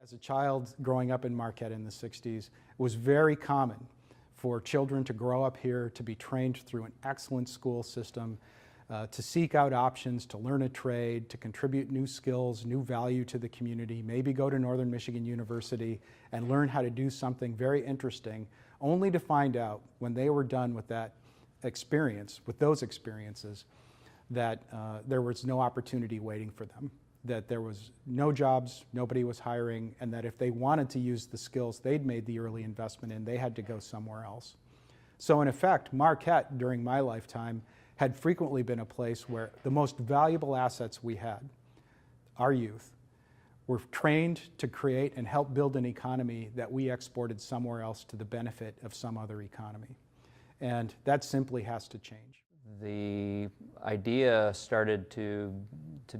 As a child growing up in Marquette in the 60s, it was very common for children to grow up here, to be trained through an excellent school system, to seek out options, to learn a trade, to contribute new skills, new value to the community, maybe go to Northern Michigan University and learn how to do something very interesting, only to find out when they were done with that experience, with those experiences, that there was no opportunity waiting for them, that there was no jobs, nobody was hiring, and that if they wanted to use the skills they'd made the early investment in, they had to go somewhere else. So in effect, Marquette, during my lifetime, had frequently been a place where the most valuable assets we had, our youth, were trained to create and help build an economy that we exported somewhere else to the benefit of some other economy. And that simply has to change. The idea started to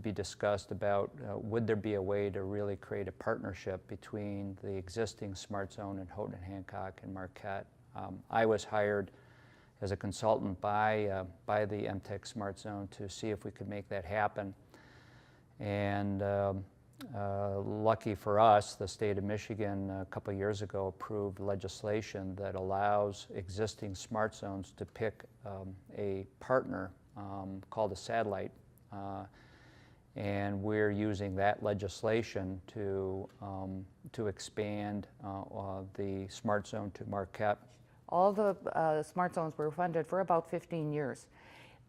be discussed about would there be a way to really create a partnership between the existing SmartZone in Houghton and Hancock and Marquette. I was hired as a consultant by the MTech SmartZone to see if we could make that happen. And lucky for us, the state of Michigan a couple of years ago approved legislation that allows existing SmartZones to pick a partner called a satellite. And we're using that legislation to expand the SmartZone to Marquette. All the SmartZones were funded for about 15 years.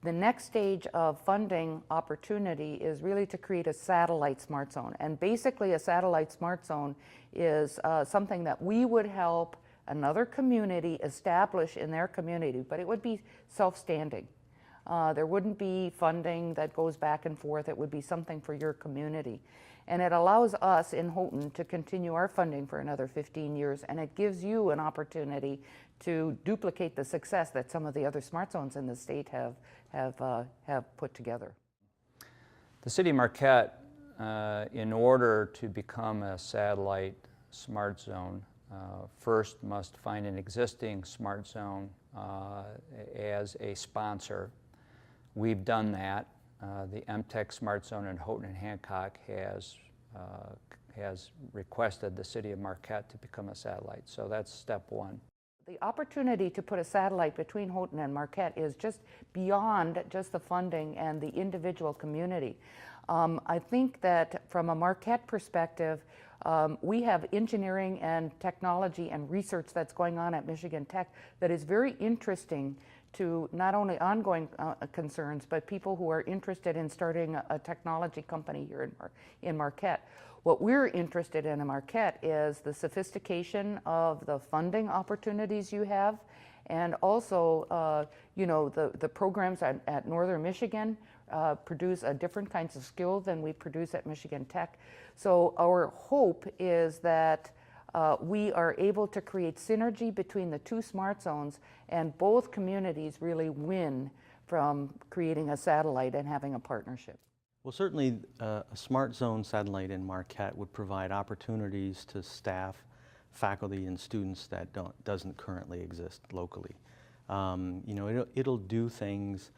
The next stage of funding opportunity is really to create a satellite SmartZone. And basically a satellite SmartZone is something that we would help another community establish in their community, but it would be self-standing. There wouldn't be funding that goes back and forth. It would be something for your community. And it allows us in Houghton to continue our funding for another 15 years, and it gives you an opportunity to duplicate the success that some of the other SmartZones in the state have put together. The city of Marquette, in order to become a satellite SmartZone, first must find an existing SmartZone as a sponsor. We've done that. The MTech SmartZone in Houghton and Hancock has requested the city of Marquette to become a satellite. So that's step one. The opportunity to put a satellite between Houghton and Marquette is just beyond just the funding and the individual community. I think that from a Marquette perspective, we have engineering and technology and research that's going on at Michigan Tech that is very interesting to not only ongoing concerns, but people who are interested in starting a technology company here in Marquette. What we're interested in Marquette is the sophistication of the funding opportunities you have, and also, you know, the programs at Northern Michigan produce a different kinds of skill than we produce at Michigan Tech. So our hope is that we are able to create synergy between the two SmartZones, and both communities really win from creating a satellite and having a partnership. Well, certainly a SmartZone satellite in Marquette would provide opportunities to staff, faculty, and students that doesn't currently exist locally. You know, it'll do things,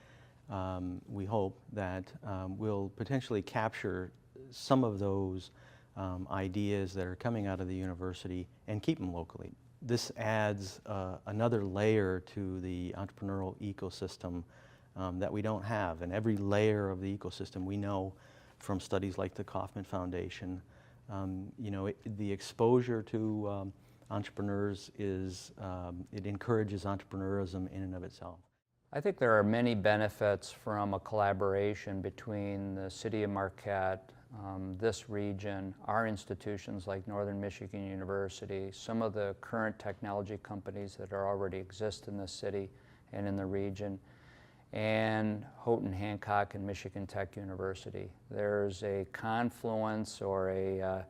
we hope, that will potentially capture some of those ideas that are coming out of the university and keep them locally. This adds another layer to the entrepreneurial ecosystem that we don't have. And every layer of the ecosystem, we know from studies like the Kauffman Foundation, you know, the exposure to entrepreneurs is, it encourages entrepreneurism in and of itself. I think there are many benefits from a collaboration between the city of Marquette, this region, our institutions like Northern Michigan University, some of the current technology companies that already exist in the city and in the region, and Houghton, Hancock, and Michigan Tech University. There's a confluence or a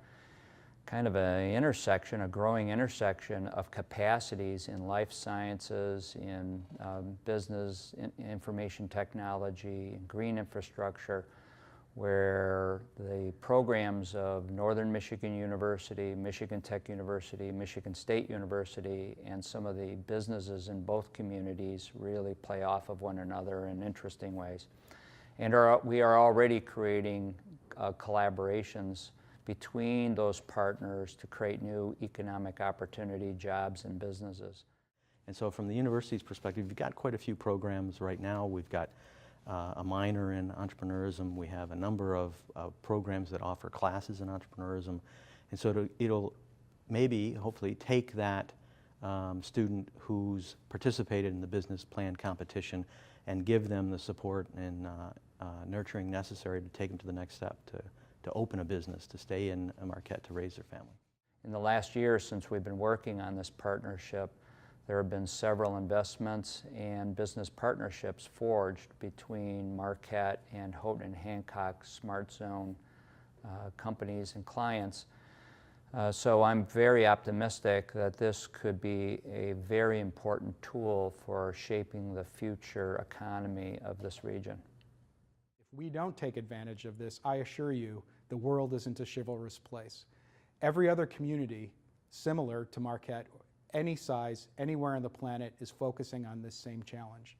kind of an intersection, a growing intersection of capacities in life sciences, in business, information technology, green infrastructure, where the programs of Northern Michigan University, Michigan Tech University, Michigan State University, and some of the businesses in both communities really play off of one another in interesting ways. And we are already creating collaborations between those partners to create new economic opportunity, jobs, and businesses. And so from the university's perspective, we've got quite a few programs right now. We've got a minor in entrepreneurism. We have a number of programs that offer classes in entrepreneurism. And so it'll maybe, hopefully, take that student who's participated in the business plan competition and give them the support and nurturing necessary to take them to the next step, to open a business, to stay in Marquette, to raise their family. In the last year since we've been working on this partnership, there have been several investments and business partnerships forged between Marquette and Houghton and Hancock SmartZone companies and clients. So I'm very optimistic that this could be a very important tool for shaping the future economy of this region. If we don't take advantage of this, I assure you, the world isn't a chivalrous place. Every other community similar to Marquette, any size, anywhere on the planet, is focusing on this same challenge.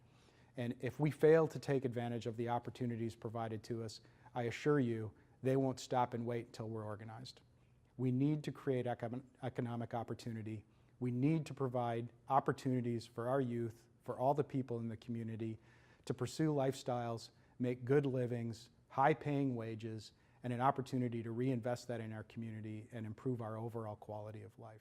And if we fail to take advantage of the opportunities provided to us, I assure you, they won't stop and wait until we're organized. We need to create economic opportunity. We need to provide opportunities for our youth, for all the people in the community, to pursue lifestyles, make good livings, high-paying wages, and an opportunity to reinvest that in our community and improve our overall quality of life.